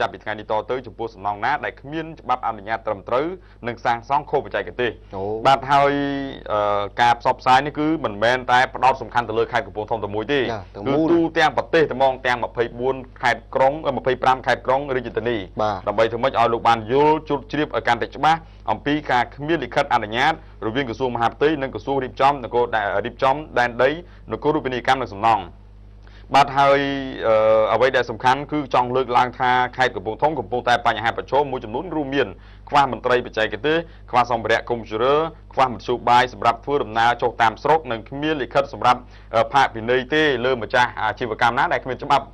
ចាប់ពីថ្ងៃនេះតទៅចំពោះសំណងណាដែលគ្មានច្បាប់អនុញ្ញាតត្រឹមត្រូវនឹងសាងសង់ខុសបច្ចេកទេសបាទហើយការផ្សព្វផ្សាយនេះគឺមិនមែនតែផ្ដោតសំខាន់ទៅលើខេត្តកំពង់ធំតែមួយទេគឺទូទាំងប្រទេសតែហ្មងទាំង24ខេត្តក្រុង25ខេត្តក្រុងរាជធានីដើម្បីធ្វើម៉េចឲ្យលោកបានយល់ជុតជ្រាបឲ្យកាន់តែច្បាស់អំពីការគ្មានលិខិតអនុញ្ញាតរវាងក្រសួងមហាផ្ទៃនិងក្រសួងរៀបចំនគររៀបចំដែនដីនគររូបនីយកម្មនិងសំណង់បាទហើយអ្វីដែលសំខាន់គឺចង់លើកឡើងថាខេត្តកំពង់ធំកំពុងតែបញ្ហាប្រឈមមួយចំនួនរួមមានខ្វះមន្ត្រីបច្ចេកទេសខ្វះសម្ភារៈកុំព្យូទ័រខ្វះមធ្យោបាយសម្រាប់ធ្វើដំណើរចុះតាមស្រុកនិងគ្មានលិខិតសម្រាប់ផាកពិន័យទេលើម្ចាស់អាជីវកម្មណាដែលគ្មានច្បាប់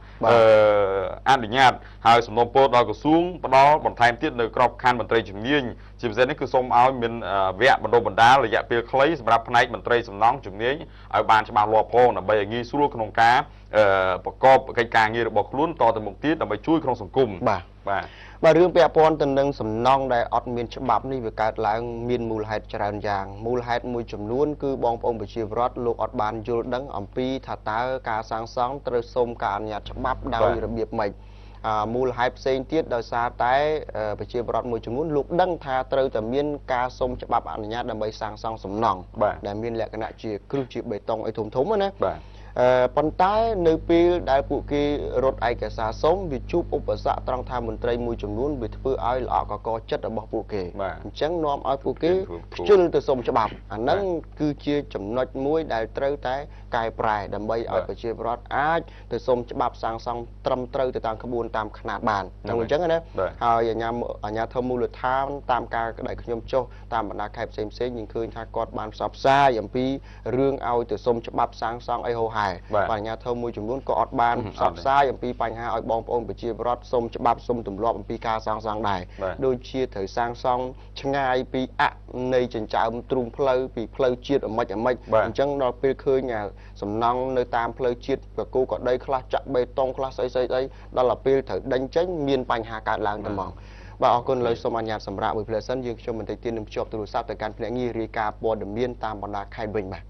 អនុញ្ញាតហើយសំណូមពរដល់ក្រសួងផ្ដល់បន្ថែមទៀតនៅក្របខ័ណ្ឌមន្ត្រីជំនាញជាពិសេសនេះគឺសូមឲ្យមានវគ្គបណ្ដុះបណ្ដាលរយៈពេលខ្លីសម្រាប់ផ្នែកមន្ត្រីសំណង់ជំនាញឲ្យបានច្បាស់លាស់ផងដើម្បីឲ្យងាយស្រួលក្នុងការប្រកបកិច្ចការងាររបស់ខ្លួនតទៅមុខទៀតដើម្បីជួយក្នុងសង្គមបាទរឿងពាក់ព័ន្ធទៅនឹងសំណង់ដែលអត់មានច្បាប់នេះវាកើតឡើងមានមូលហេតុច្រើនយ៉ាងមូលហេតុមួយចំនួនគឺបងប្អូនប្រជាពលរដ្ឋលោកអត់បានយល់ដឹងអំពីថាតើការសាងសង់ត្រូវសូមការអនុញ្ញាតច្បាប់ដោយរបៀបម៉េចមូលហេតុផ្សេងទៀតដោយសារតែប្រជាពលរដ្ឋមួយចំនួនលោកដឹងថាត្រូវតែមានការសុំច្បាប់អនុញ្ញាតដើម្បីសាងសង់សំណង់ដែលមានលក្ខណៈជាគ្រឹះជាបេតុងអីធំៗណាប៉ុន្តែនៅពេលដែលពួកគេរត់ឯកសារសុំវាជួបឧបសគ្គត្រង់ថាមន្ត្រីមួយចំនួនវាធ្វើឲ្យល្អកកចិត្តរបស់ពួកគេអញ្ចឹងនាំឲ្យពួកគេខ្ជិលទៅសុំច្បាប់អាហ្នឹងគឺជាចំណុចមួយដែលត្រូវតែកែប្រែដើម្បីឲ្យប្រជាពលរដ្ឋអាចទៅសុំច្បាប់សាងសង់ត្រឹមត្រូវទៅតាមក្បួនតាមຂະຫນາດបានអញ្ចឹងណាហើយអាជ្ញាធរមូលដ្ឋានតាមការដែលខ្ញុំចុះតាមបណ្ដាខេត្តផ្សេងៗយើងឃើញថាគាត់បានផ្សព្វផ្សាយអំពីរឿងឲ្យទៅសុំច្បាប់សាងសង់អីហោហែបាទអាជ្ញាធរមួយចំនួនក៏អត់បានផ្សព្វផ្សាយអំពីបញ្ហាឲ្យបងប្អូនប្រជាពលរដ្ឋសុំច្បាប់សុំទម្លាប់អំពីការសាងសង់ដែរដូចជាត្រូវសាងសង់ឆ្ងាយពីនៃចិញ្ចើមទ្រូងផ្លូវពីផ្លូវជាតិអញ្ចឹងដល់ពេលឃើញសំណង់នៅតាមផ្លូវជាតិកគូកដីខ្លះចាក់បេតុងខ្លះស្អីដល់ពេលត្រូវដេញចេញមានបញ្ហាកើតឡើងតែហ្មងបាទអរគុណលើសូមអនុញ្ញាតសម្រាប់មួយផ្លែសិនយើងខ្ញុំបន្តិចទៀតនឹងភ្ជាប់ទូរស័ព្ទទៅកាន់ភ្នាក់ងាររាយការណ៍ព័ត៌មានតាមបណ្ដាខេត្តវិញបាទ